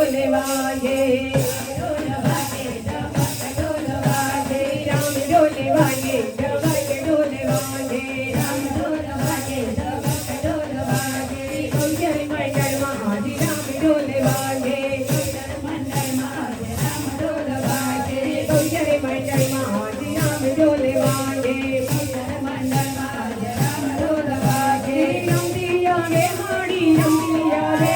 ઢોલ વાગે ઢોલ વાગે ઢબક ઢોલ વાગે રામ ઢોલ વાગે ઢબક ઢોલ વાગે રામ ઢોલ વાગે ઢબક ઢોલ વાગે ગૌચર મંડળમાં હાજી રામ ઢોલ વાગે ગૌચર મંડળમાં હાજી રામ ઢોલ વાગે ગૌચર મંડળમાં હાજી રામ ઢોલ વાગે ગૌચર મંડળમાં હાજી રામ ઢોલ વાગે રમતી આવે હાડી રમતી આવે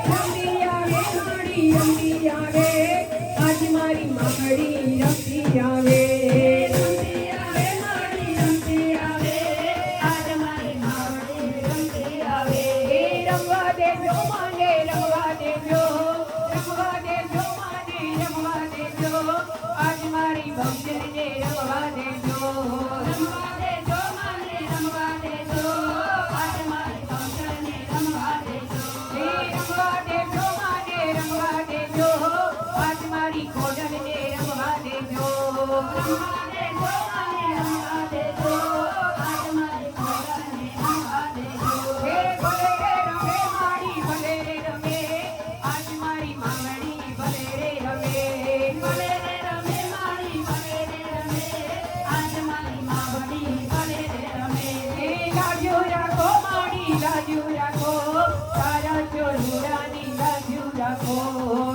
રમતી આવે હાડી રમતી આવે આજ મારી માખડી રમતી આવે રમતી આવે હાડી રમતી આવે આજ મારી માખડી રમતી આવે રમવા દેજો માને રમવા દેજો માને રમવા દેજો આજ મારી ભક્તને રમવા દેજો રમવા દેજો માને રમવા દેજો આજ મારી ભક્તને રમવા દેજો રમવા દેજો માને રમવા દેજો આજ મારી ખોડલને રમવા દેજો રમવા દેજો માને રમવા દેજો આજ મારી ખોડલને રમવા દેજો હે ભલે રે રમે મારી ભલે રે રમે આજ મારી માંગણી ભલે રે રમે ભલે રે રમે મારી ભલે રે રમે આજ મારી માંગણી ભલે રે રમે હે લાજો રાખો મારી લાજો રાખો તારા ચોરુડાની લાજો રાખો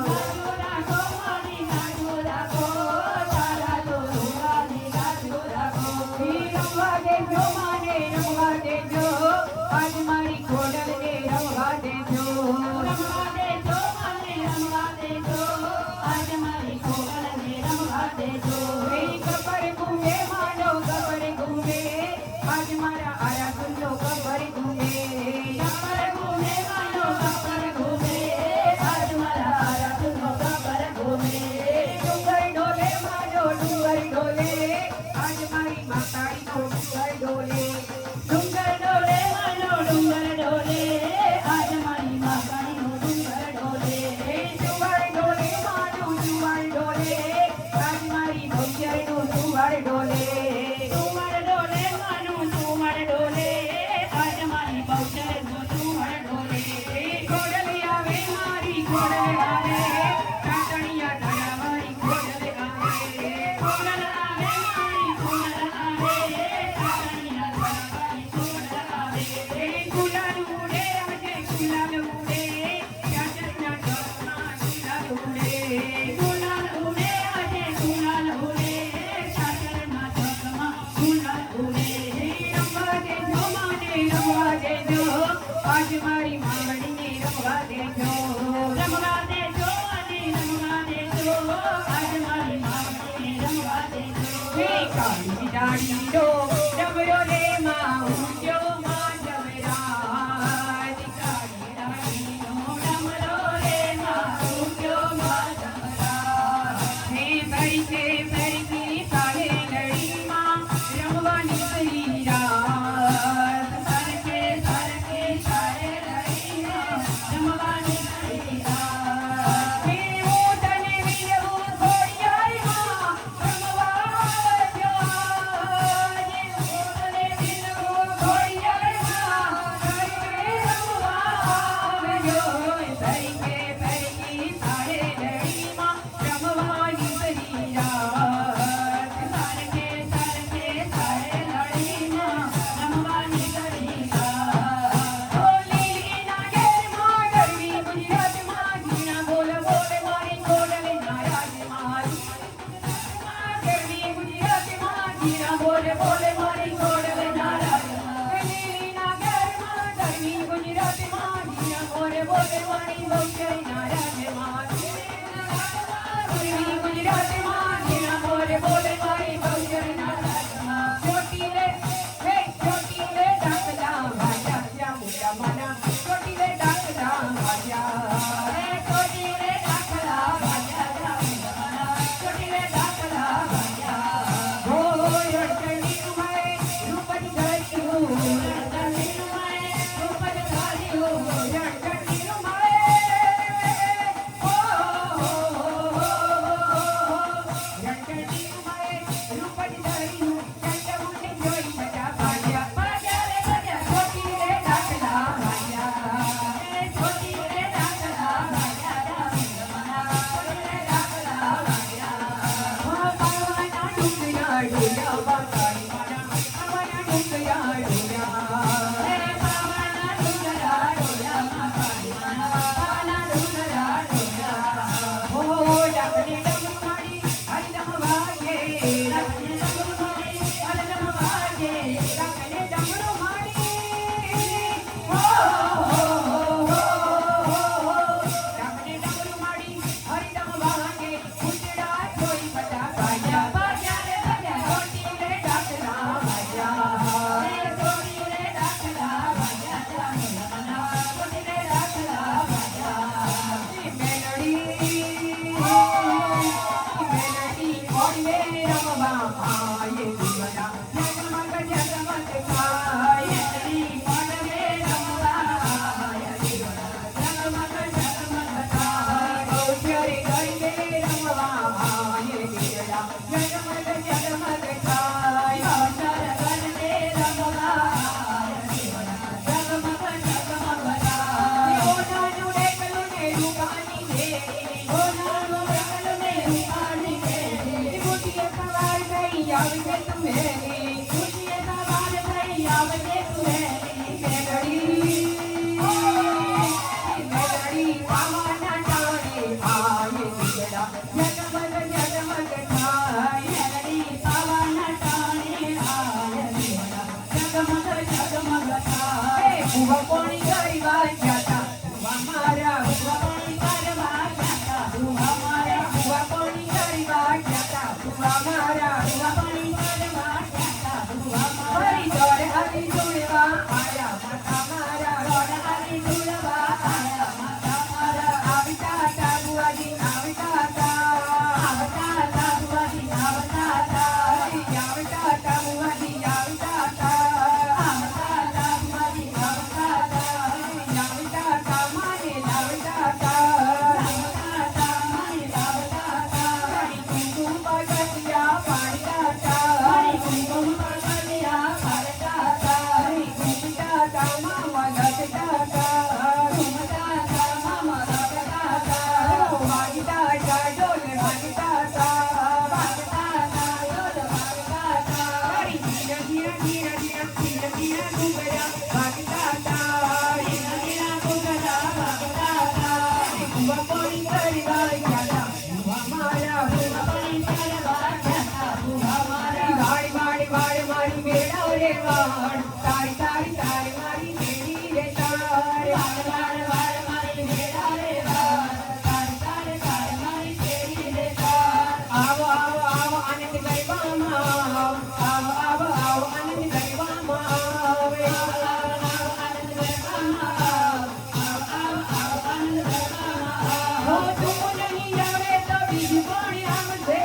લાજો રાખો મારી લાજો રાખો તારા ચોરુડાની લાજો રાખો રમવા દેજો માને રમવા દેજો આજ મારી ખોડલને રમવા દેજો રમવા દેજો માને રમવા દેજો આજ મારી ખોડલને રમવા દેજો કબર ઘૂમે માનો કબર ઘૂમે આજ મારા આરા ગુંજો કબર ઘૂમે કબર ઘૂમે માનો કબર ઘૂમે આજ મારા આરા ગુંજો કબર ઘૂમે ડુંગર ડોલે માનો ડુંગર ડોલે આજ મારી માતાડીનો ડુંગર ડોલે ડુંગર ડોલે માનો ડુંગર ડોલે આજ મારી માતાડીનો ડુંગર ડોલે ડુંગર ડોલે માનો ડુંગર ડોલે આજ મારી ભક્તિનો ડુંગર ડોલે ડુંગર ડોલે માનો ડુંગર ડોલે આજ મારી ભક્તિનો ડુંગર ડોલે ખોડલ આવે મારી ખોડલ આવે કાંટણિયા ઢળા મારી ખોડલ આવે ખોડલ આવે મારી ખોડલ આવે કાંટણિયા ઢળા મારી ખોડલ આવે ગુલાલ ઉડે આજે ગુલાલ ઉડે કાંટણિયા ઢળમાં ગુલાલ ઉડે ગુલાલ ઉડે આજે ગુલાલ ઉડે કાંટણિયા ઢળમાં ગુલાલ ઉડે રમવા દેજો માને રમવા દેજો આજ મારી માંગણીને રમવા દેજો રમવા દેજો અને રમવા દેજો આજ મારી માંગણીને રમવા દેજો હે કાળી દાડીનો ડબરો રે માં ઊંચો માં ડબરાજ કાળી દાડીનો ડબરો રે માં ઊંચો માં ડબરાજ હે ભરી તારે લડીમાં રમવાની કરી રાત સરકે સરકે તારે લડીમાં રમવાની કરી રાત હે હું તને વિરવું ખોડિયારમાં રમવા આવજો આજે પાણી કરવા ગયા ભૂવા મારા ભૂવા પાણી કરવા ગયા ભૂવા મારા વાડી વાડી વાડી મારી મેળા રે વાડ તારી તારી તારી મારી મેળી રે તાર વાડ વાડ વાડ મારી મેળા રે વાડ તારી તારી તારી મારી મેળી રે તાર આવો આવો આવો આનંદ ગરબામાં આવો આવો આવો આનંદ ગરબામાં આવે આવો આવો આનંદ ગરબામાં આવો આવો આવો આનંદ ગરબામાં હો તું નહીં આવે તો બીજું કોણ આવશે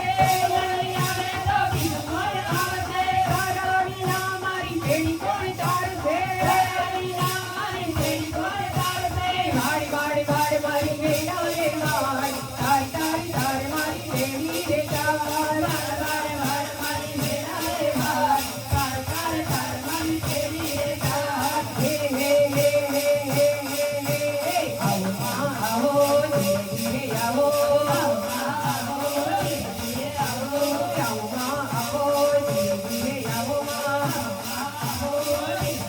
નહીં આવે તો બીજું કોણ આવશે તારાની ના મારી મેળી કોણ તારશે તારાની ના મારી મેળી કોણ તારશે વાડી વાડી વાડી મારી મેળા રે વાડ તારી તારી તારી મારી મેળી રે તાર વાડ વાડ વાડ મારી મેળા રે વાડ તાર તાર તાર મારી મેળી રે તાર હે હે હે હે હે હે આવો આવો ધીરે આવો આવો ધીરે આવો આવો ધીરે આવો આવો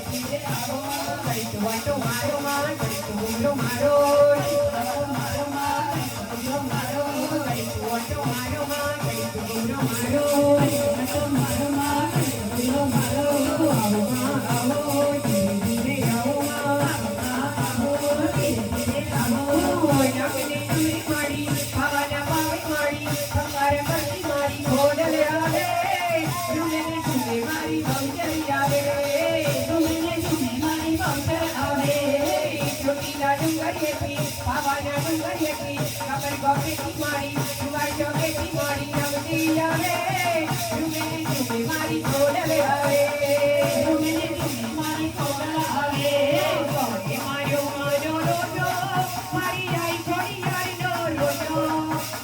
ધીરે આવો કઈ તો વાટો મારો માં કઈ તો બોલો મારો મારો માં કઈ તો બોલો મારો કઈ તો વાટો મારો માં કઈ તો બોલો મારો વાટો મારો માં કઈ તો બોલો મારો આવો આવો ધીરે આવો આવો ધીરે આવો નાકને ચૂરી મારી ખાવાના પાવે મારી સંકાર કરતી મારી ખોડલે આવે રૂને ચૂમે મારી ભવજરી આવે રૂને ચૂમે મારી ભવજર આવે ચોટીલા ડુંગરિયેથી ખાવાના ડુંગરિયેથી કાકર ગોપેથી મારી કુમાર ચોકેથી મારી નવતી આવે રૂને ચૂમે મારી ખોડલે આવે રૂને ચૂમે મારી ખોડલે આવે કોને માર્યો મારો રોજો મારી આઈ છોડી આઈ નો રોજો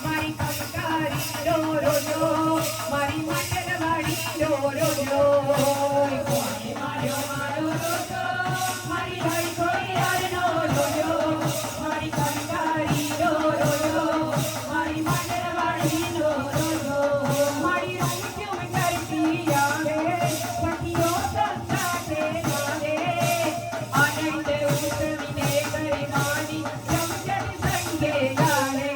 મારી કંકારી નો રોજો મારી માટનવાડી નો રોજો કોને માર્યો મારો રોજો મારી આઈ છોડી આઈ નો રોજો મારી કંકારી નો રોજો મારી માટનવાડી નો રોજો મારી રૂપિયો કરતી આવે પતિઓ સંસારે મારે આનંદ ઉતરીને ગરબાની સમજણ સંગે જાણે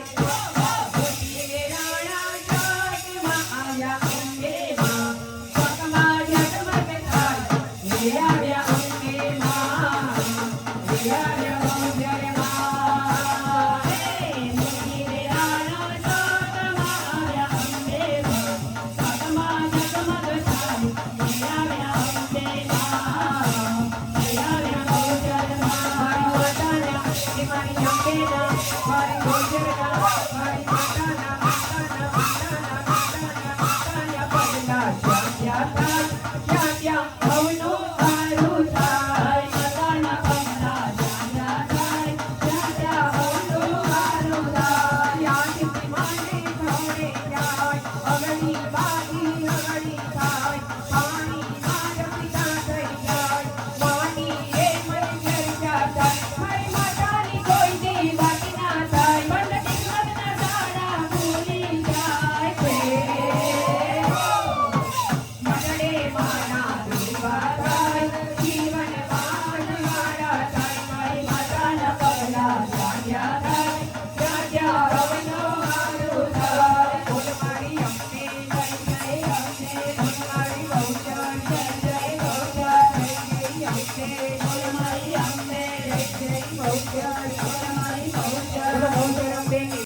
ભૂતી રાણા જાટમાં આવ્યા અંબે માં પગમાં ઝગમગ થાય લે આવ્યા અંબે માં લે આવ્યા ભવજર માં હે ભૂતી રાણા જાટમાં આવ્યા અંબે માં પગમાં ઝગમગ થાય લે આવ્યા અંબે માં લે આવ્યા ભવજર માં મારી માતાના મારી અંબેના મારી ભવજરના મારી